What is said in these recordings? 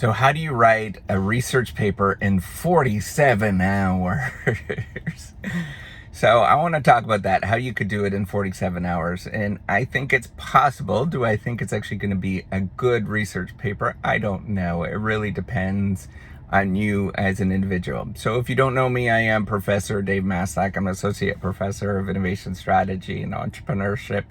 So how do you write a research paper in 47 hours? So I want to talk about that, how you could do it in 47 hours. And I think it's possible. Do I think it's actually going to be a good research paper? I don't know. It really depends on you as an individual. So if you don't know me, I am Professor Dave Maslach. I'm an Associate Professor of Innovation Strategy and Entrepreneurship.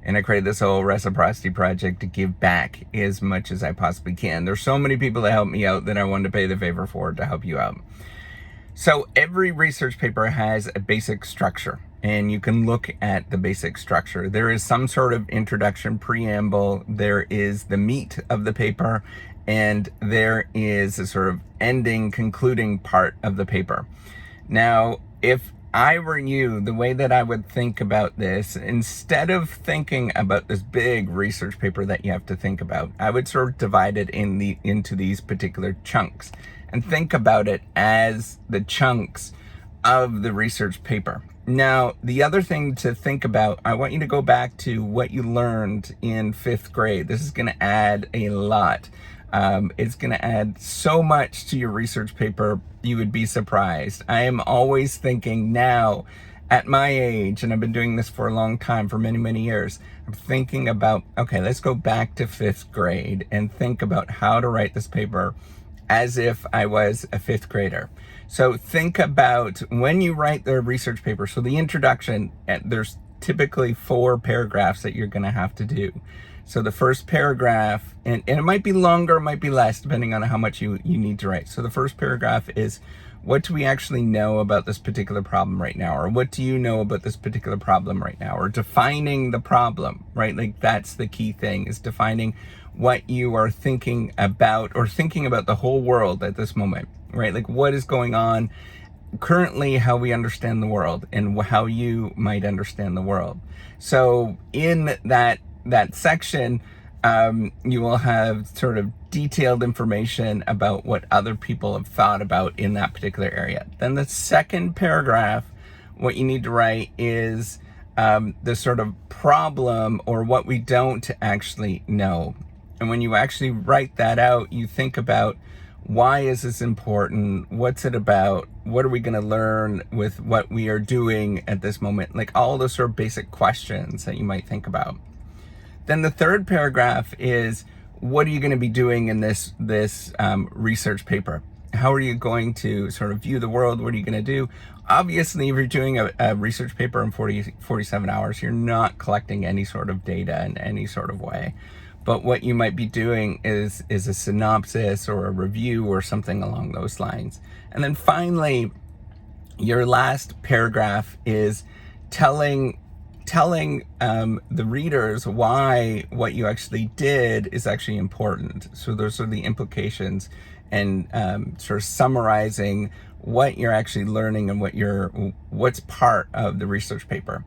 And I created this whole reciprocity project to give back as much as I possibly can. There's so many people that help me out that I wanted to pay the favor for to help you out. So every research paper has a basic structure, and you can look at the basic structure. There is some sort of introduction, preamble, there is the meat of the paper, and there is a sort of ending, concluding part of the paper. Now, if I were you, the way that I would think about this, instead of thinking about this big research paper that you have to think about, I would sort of divide it into these particular chunks and think about it as the chunks of the research paper. Now, the other thing to think about, I want you to go back to what you learned in 5th grade. This is going to add a lot. It's going to add so much to your research paper, you would be surprised. I am always thinking now, at my age, and I've been doing this for a long time, for many, many years, I'm thinking about, okay, let's go back to 5th grade and think about how to write this paper as if I was a 5th grader. So think about when you write the research paper. So the introduction, there's typically 4 paragraphs that you're going to have to do. So the first paragraph, and it might be longer, it might be less, depending on how much you need to write. So the first paragraph is, what do we actually know about this particular problem right now? Or what do you know about this particular problem right now? Or defining the problem, right? Like that's the key thing, is defining what you are thinking about, or thinking about the whole world at this moment, right? Like what is going on currently, how we understand the world, and how you might understand the world. So in that section, you will have sort of detailed information about what other people have thought about in that particular area. Then the second paragraph, what you need to write is the sort of problem, or what we don't actually know. And when you actually write that out, you think about, why is this important? What's it about? What are we going to learn with what we are doing at this moment? Like all those sort of basic questions that you might think about. Then the third paragraph is, what are you going to be doing in this research paper? How are you going to sort of view the world? What are you going to do? Obviously, if you're doing a research paper in 47 hours, you're not collecting any sort of data in any sort of way. But what you might be doing is a synopsis or a review or something along those lines. And then finally, your last paragraph is telling the readers why what you actually did is actually important. So those are the implications, and sort of summarizing what you're actually learning and what's part of the research paper.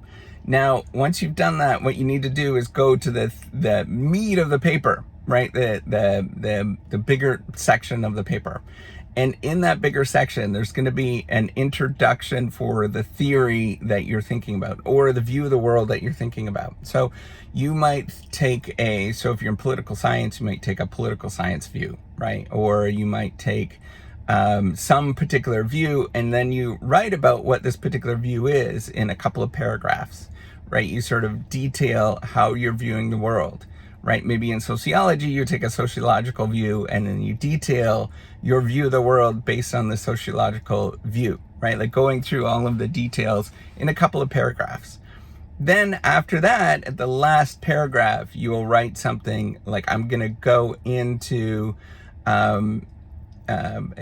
Now, once you've done that, what you need to do is go to the meat of the paper, right? The bigger section of the paper. And in that bigger section, there's going to be an introduction for the theory that you're thinking about, or the view of the world that you're thinking about. So you might take so if you're in political science, you might take a political science view, right? Or you might take some particular view, and then you write about what this particular view is in a couple of paragraphs, right? You sort of detail how you're viewing the world, right? Maybe in sociology, you take a sociological view, and then you detail your view of the world based on the sociological view, right? Like going through all of the details in a couple of paragraphs. Then after that, at the last paragraph, you will write something like, I'm going to go into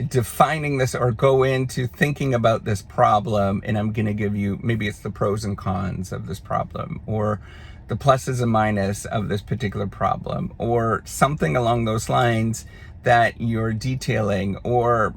defining this, or go into thinking about this problem, and I'm going to give you, maybe it's the pros and cons of this problem, or the pluses and minuses of this particular problem, or something along those lines that you're detailing, or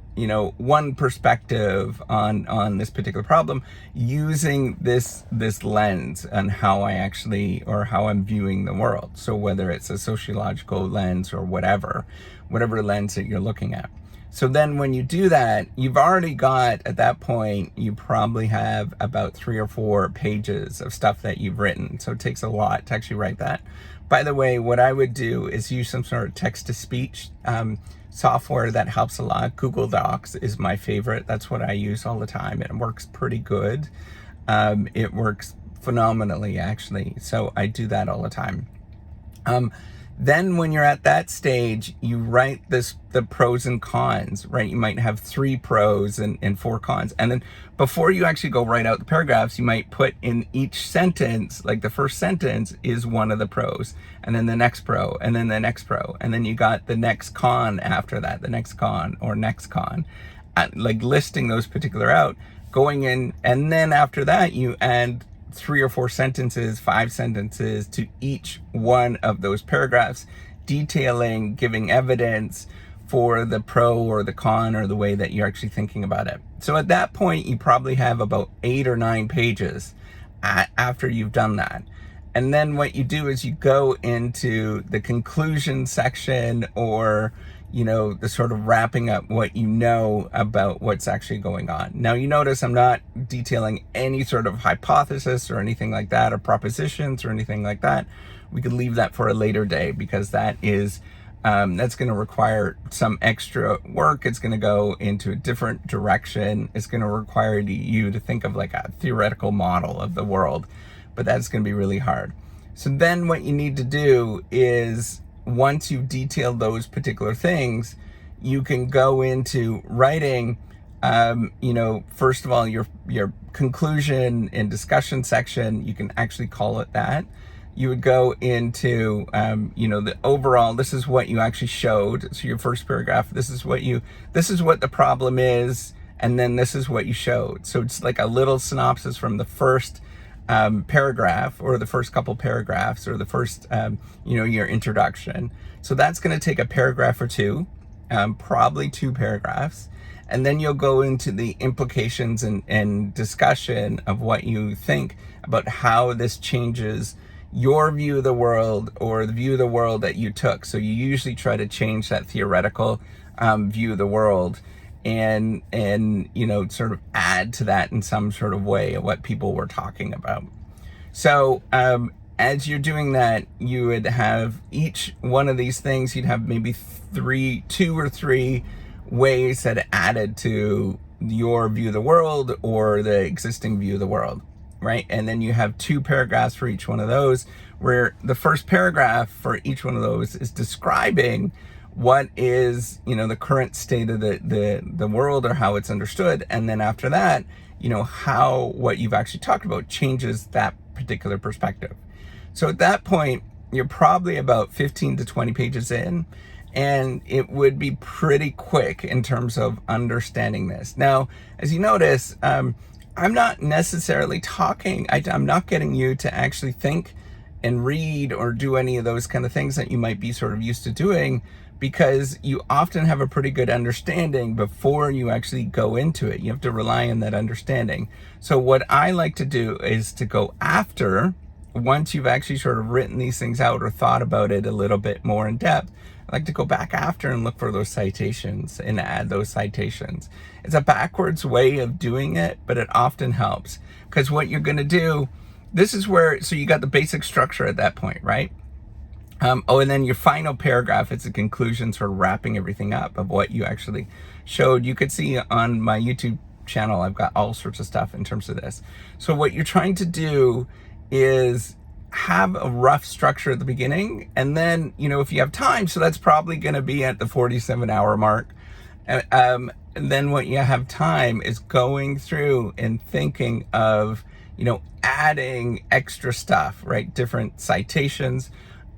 one perspective on this particular problem, using this lens on how I actually, or how I'm viewing the world. So whether it's a sociological lens or whatever lens that you're looking at. So then when you do that, you've already got, at that point, you probably have about 3 or 4 pages of stuff that you've written. So it takes a lot to actually write that. By the way, what I would do is use some sort of text-to-speech software that helps a lot. Google Docs is my favorite. That's what I use all the time. It works pretty good. It works phenomenally, actually. So I do that all the time. Then when you're at that stage, you write the pros and cons, right? You might have 3 pros and 4 cons. And then before you actually go write out the paragraphs, you might put in each sentence, like the first sentence is one of the pros, and then the next pro, and then the next pro. And then you got the next con after that, the next con or next con, like listing those particular out, going in. And then after that, you add 3 or 4 sentences, 5 sentences to each one of those paragraphs, detailing, giving evidence for the pro or the con or the way that you're actually thinking about it. So at that point, you probably have about 8 or 9 pages after you've done that. And then what you do is you go into the conclusion section, or the sort of wrapping up what you know about what's actually going on. Now, you notice I'm not detailing any sort of hypothesis or anything like that, or propositions or anything like that. We could leave that for a later day, because that is that's going to require some extra work. It's going to go into a different direction. It's going to require you to think of like a theoretical model of the world, but that's going to be really hard. So then what you need to do is, once you've detailed those particular things, you can go into writing, first of all, your conclusion and discussion section. You can actually call it that. You would go into, the overall, this is what you actually showed. So your first paragraph, this is what the problem is, and then this is what you showed. So it's like a little synopsis from the first paragraph, or the first couple paragraphs, or the first, your introduction. So that's going to take a paragraph or 2, probably 2 paragraphs. And then you'll go into the implications and discussion of what you think about how this changes your view of the world, or the view of the world that you took. So you usually try to change that theoretical view of the world, and sort of add to that in some sort of way of what people were talking about. So as you're doing that, you would have each one of these things, you'd have maybe 2 or 3 ways that added to your view of the world, or the existing view of the world, right? And then you have 2 paragraphs for each one of those, where the first paragraph for each one of those is describing what is, the current state of the world, or how it's understood. And then after that, how what you've actually talked about changes that particular perspective. So at that point, you're probably about 15 to 20 pages in, and it would be pretty quick in terms of understanding this. Now, as you notice, I'm not necessarily I'm not getting you to actually think and read or do any of those kind of things that you might be sort of used to doing, because you often have a pretty good understanding before you actually go into it. You have to rely on that understanding. So what I like to do is to go after, once you've actually sort of written these things out or thought about it a little bit more in depth, I like to go back after and look for those citations and add those citations. It's a backwards way of doing it, but it often helps, because what you're going to do, this is where, so you got the basic structure at that point, right? And then your final paragraph, it's a conclusion, sort of wrapping everything up of what you actually showed. You could see on my YouTube channel, I've got all sorts of stuff in terms of this. So what you're trying to do is have a rough structure at the beginning, and then, if you have time, so that's probably going to be at the 47-hour mark. And then what you have time is going through and thinking of, adding extra stuff, right? Different citations.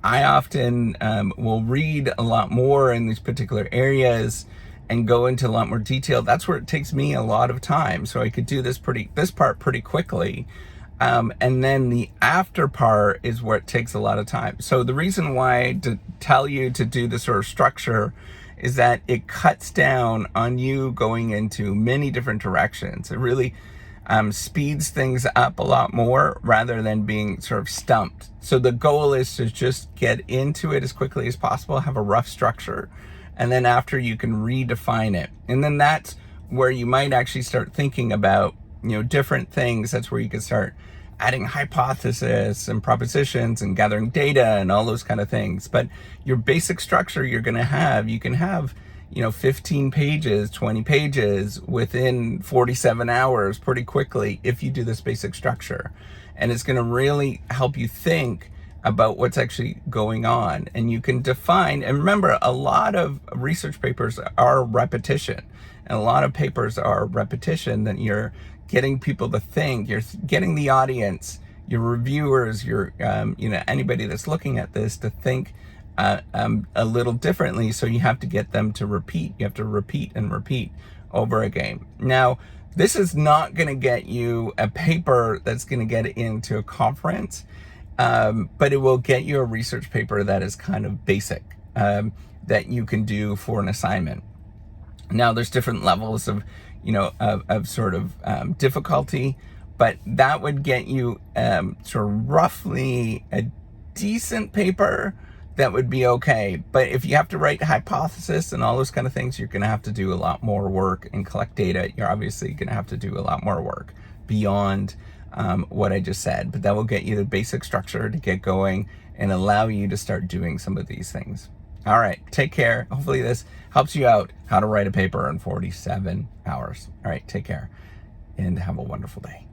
I often will read a lot more in these particular areas and go into a lot more detail. That's where it takes me a lot of time. So I could do this part pretty quickly. And then the after part is where it takes a lot of time. So the reason why to tell you to do this sort of structure is that it cuts down on you going into many different directions. It really speeds things up a lot more, rather than being sort of stumped. So the goal is to just get into it as quickly as possible, have a rough structure, and then after you can redefine it. And then that's where you might actually start thinking about, different things. That's where you can start adding hypothesis and propositions and gathering data and all those kind of things. But your basic structure you can have, 15 pages, 20 pages within 47 hours pretty quickly if you do this basic structure. And it's going to really help you think about what's actually going on. And you can define, and remember, a lot of research papers are repetition. And a lot of papers are repetition that you're getting people to think, you're getting the audience, your reviewers, your, anybody that's looking at this to think a little differently. So you have to get them to repeat. You have to repeat and repeat over again. Now, this is not going to get you a paper that's going to get into a conference, but it will get you a research paper that is kind of basic, that you can do for an assignment. Now, there's different levels of, difficulty, but that would get you sort of roughly a decent paper that would be okay. But if you have to write hypothesis and all those kind of things, you're going to have to do a lot more work and collect data. You're obviously going to have to do a lot more work beyond what I just said. But that will get you the basic structure to get going and allow you to start doing some of these things. All right, take care. Hopefully this helps you out how to write a paper in 47 hours. All right, take care and have a wonderful day.